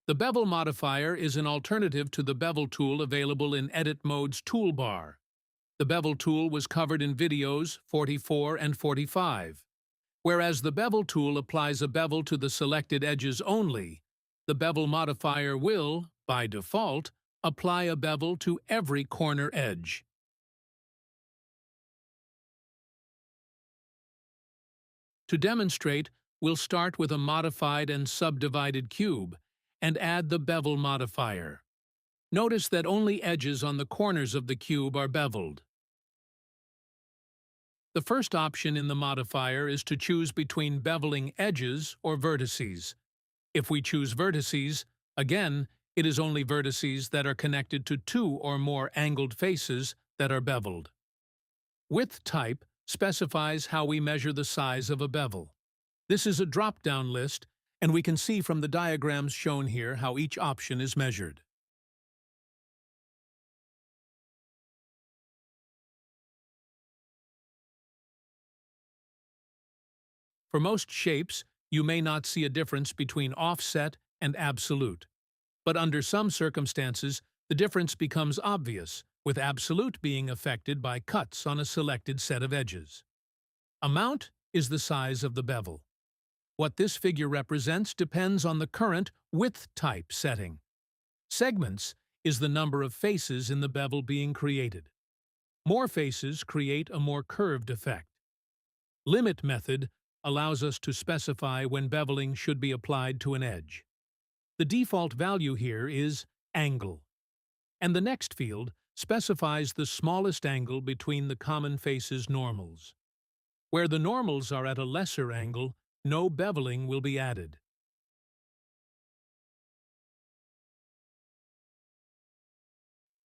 The Bevel Modifier is an alternative to the Bevel Tool available in Edit Mode's toolbar. The Bevel Tool was covered in videos 44 and 45. Whereas the Bevel Tool applies a bevel to the selected edges only, the Bevel Modifier will, by default, apply a bevel to every corner edge. To demonstrate, we'll start with a modified and subdivided cube and add the Bevel Modifier. Notice that only edges on the corners of the cube are beveled. The first option in the modifier is to choose between beveling edges or vertices. If we choose vertices, again, it is only vertices that are connected to two or more angled faces that are beveled. Width type specifies how we measure the size of a bevel. This is a drop-down list, and we can see from the diagrams shown here how each option is measured. For most shapes, you may not see a difference between offset and absolute. But under some circumstances, the difference becomes obvious, with absolute being affected by cuts on a selected set of edges. Amount is the size of the bevel. What this figure represents depends on the current width type setting. Segments is the number of faces in the bevel being created. More faces create a more curved effect. Limit method allows us to specify when beveling should be applied to an edge. The default value here is angle, and the next field specifies the smallest angle between the common faces' normals. Where the normals are at a lesser angle, no beveling will be added.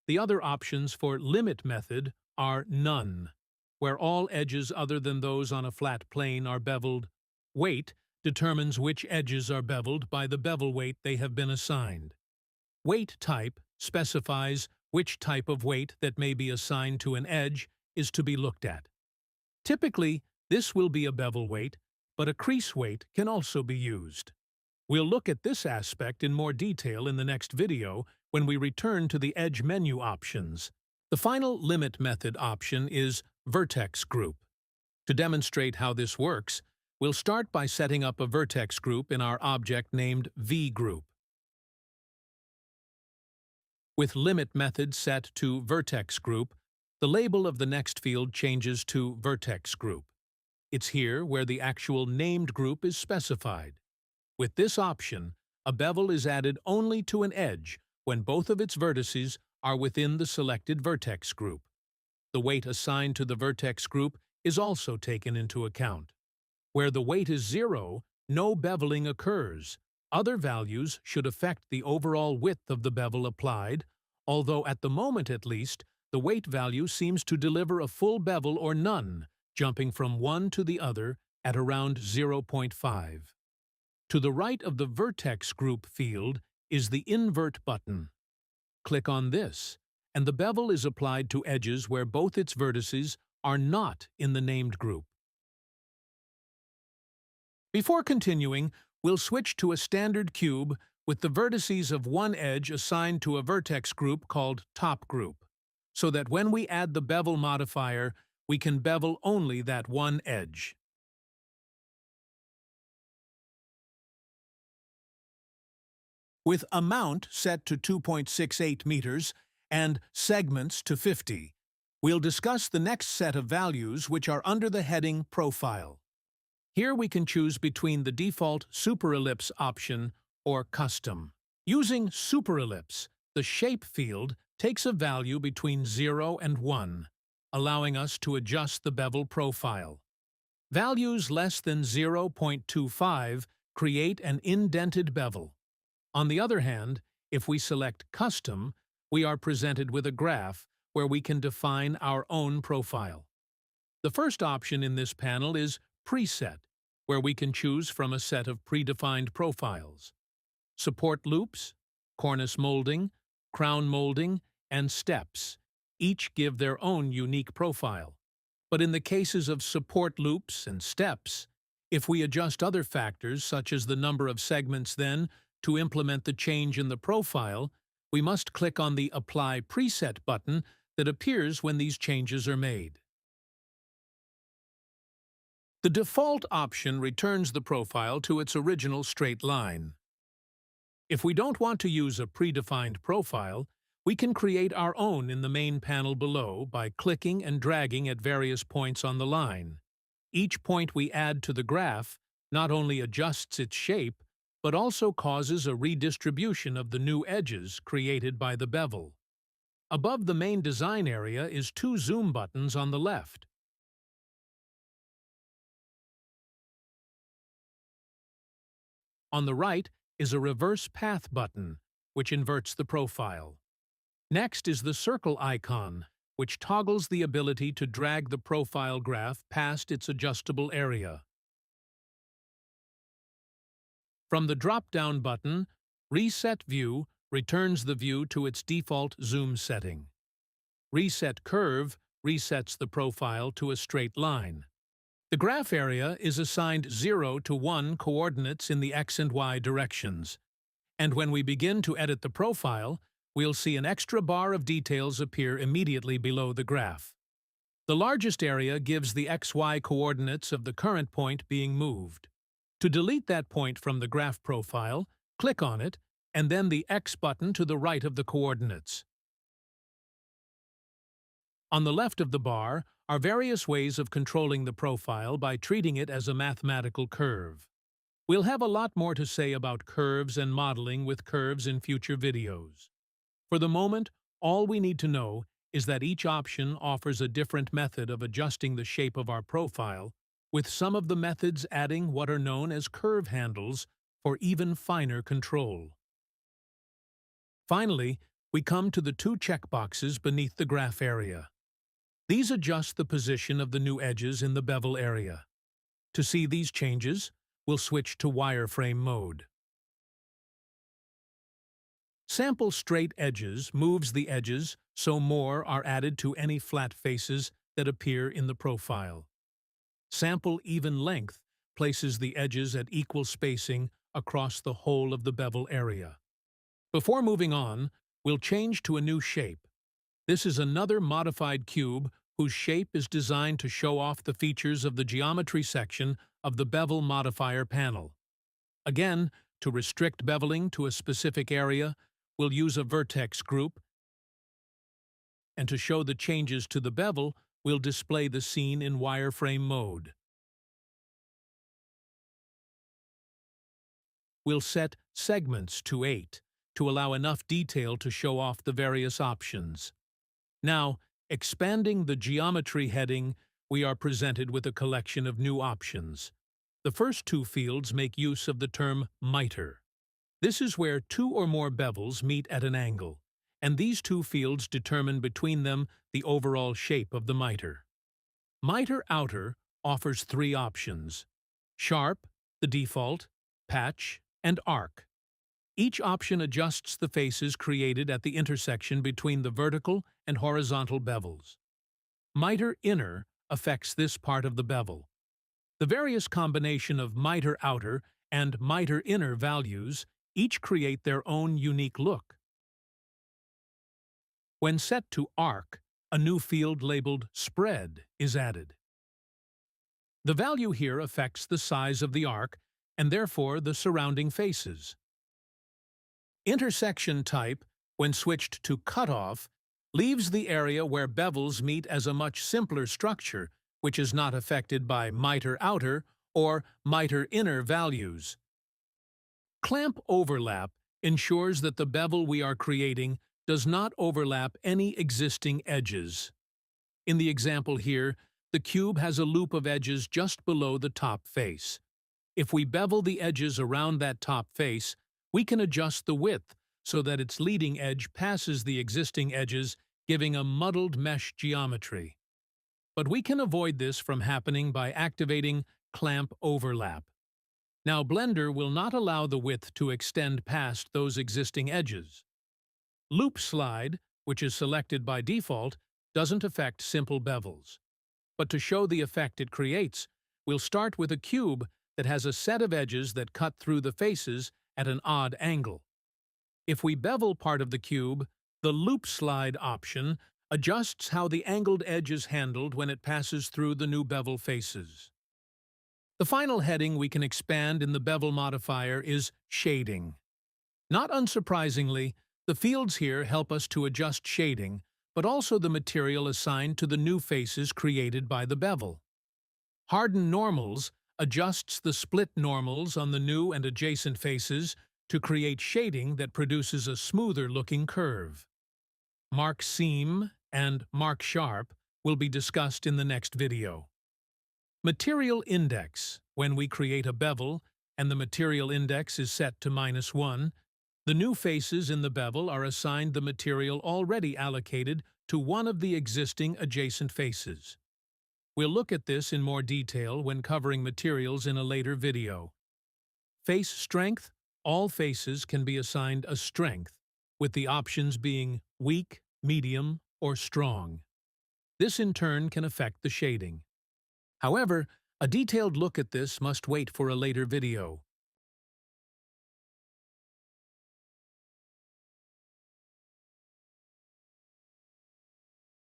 The other options for limit method are none, where all edges other than those on a flat plane are beveled. Weight determines which edges are beveled by the bevel weight they have been assigned. Weight type specifies which type of weight that may be assigned to an edge is to be looked at. Typically, this will be a bevel weight, but a crease weight can also be used. We'll look at this aspect in more detail in the next video when we return to the edge menu options. The final limit method option is vertex group. To demonstrate how this works, we'll start by setting up a vertex group in our object named V group. With limit method set to vertex group, the label of the next field changes to vertex group. It's here where the actual named group is specified. With this option, a bevel is added only to an edge when both of its vertices are within the selected vertex group. The weight assigned to the vertex group is also taken into account. Where the weight is 0, no beveling occurs. Other values should affect the overall width of the bevel applied, although at the moment at least, the weight value seems to deliver a full bevel or none, jumping from one to the other at around 0.5. To the right of the vertex group field is the invert button. Click on this, and the bevel is applied to edges where both its vertices are not in the named group. Before continuing, we'll switch to a standard cube with the vertices of one edge assigned to a vertex group called top group, so that when we add the bevel modifier, we can bevel only that one edge. With amount set to 2.68 meters and segments to 50, we'll discuss the next set of values which are under the heading Profile. Here we can choose between the default superellipse option or custom. Using superellipse, the shape field takes a value between 0 and 1, allowing us to adjust the bevel profile. Values less than 0.25 create an indented bevel. On the other hand, if we select Custom, we are presented with a graph where we can define our own profile. The first option in this panel is Preset, where we can choose from a set of predefined profiles. Support loops, cornice molding, crown molding, and steps each give their own unique profile. But in the cases of support loops and steps, if we adjust other factors such as the number of segments, then To implement the change in the profile, we must click on the Apply Preset button that appears when these changes are made. The default option returns the profile to its original straight line. If we don't want to use a predefined profile, we can create our own in the main panel below by clicking and dragging at various points on the line. Each point we add to the graph not only adjusts its shape, but also causes a redistribution of the new edges created by the bevel. Above the main design area is 2 zoom buttons on the left. On the right is a reverse path button, which inverts the profile. Next is the circle icon, which toggles the ability to drag the profile graph past its adjustable area. From the drop-down button, Reset View returns the view to its default zoom setting. Reset Curve resets the profile to a straight line. The graph area is assigned 0 to 1 coordinates in the X and Y directions. And when we begin to edit the profile, we'll see an extra bar of details appear immediately below the graph. The largest area gives the XY coordinates of the current point being moved. To delete that point from the graph profile, click on it, and then the X button to the right of the coordinates. On the left of the bar are various ways of controlling the profile by treating it as a mathematical curve. We'll have a lot more to say about curves and modeling with curves in future videos. For the moment, all we need to know is that each option offers a different method of adjusting the shape of our profile, with some of the methods adding what are known as curve handles for even finer control. Finally, we come to the 2 checkboxes beneath the graph area. These adjust the position of the new edges in the bevel area. To see these changes, we'll switch to wireframe mode. Sample Straight Edges moves the edges so more are added to any flat faces that appear in the profile. Sample Even Length places the edges at equal spacing across the whole of the bevel area. Before moving on, we'll change to a new shape. This is another modified cube whose shape is designed to show off the features of the geometry section of the Bevel Modifier panel. Again, to restrict beveling to a specific area, we'll use a vertex group, and to show the changes to the bevel, we'll display the scene in wireframe mode. We'll set segments to 8 to allow enough detail to show off the various options. Now, expanding the geometry heading, we are presented with a collection of new options. The first 2 fields make use of the term miter. This is where 2 or more bevels meet at an angle, and these 2 fields determine between them the overall shape of the miter. Miter Outer offers 3 options: Sharp, the default, Patch, and Arc. Each option adjusts the faces created at the intersection between the vertical and horizontal bevels. Miter Inner affects this part of the bevel. The various combination of miter outer and miter inner values each create their own unique look. When set to Arc, a new field labeled Spread is added. The value here affects the size of the arc and therefore the surrounding faces. Intersection Type, when switched to Cutoff, leaves the area where bevels meet as a much simpler structure, which is not affected by miter outer or miter inner values. Clamp Overlap ensures that the bevel we are creating does not overlap any existing edges. In the example here, the cube has a loop of edges just below the top face. If we bevel the edges around that top face, we can adjust the width so that its leading edge passes the existing edges, giving a muddled mesh geometry. But we can avoid this from happening by activating Clamp Overlap. Now Blender will not allow the width to extend past those existing edges. Loop Slide, which is selected by default, doesn't affect simple bevels. But to show the effect it creates, we'll start with a cube that has a set of edges that cut through the faces at an odd angle. If we bevel part of the cube, the loop slide option adjusts how the angled edge is handled when it passes through the new bevel faces. The final heading we can expand in the bevel modifier is shading. Not unsurprisingly, the fields here help us to adjust shading, but also the material assigned to the new faces created by the bevel. Harden normals adjusts the split normals on the new and adjacent faces to create shading that produces a smoother-looking curve. Mark seam and mark sharp will be discussed in the next video. Material index. When we create a bevel and the material index is set to -1, the new faces in the bevel are assigned the material already allocated to one of the existing adjacent faces. We'll look at this in more detail when covering materials in a later video. Face strength. All faces can be assigned a strength, with the options being weak, medium, or strong. This in turn can affect the shading. However, a detailed look at this must wait for a later video.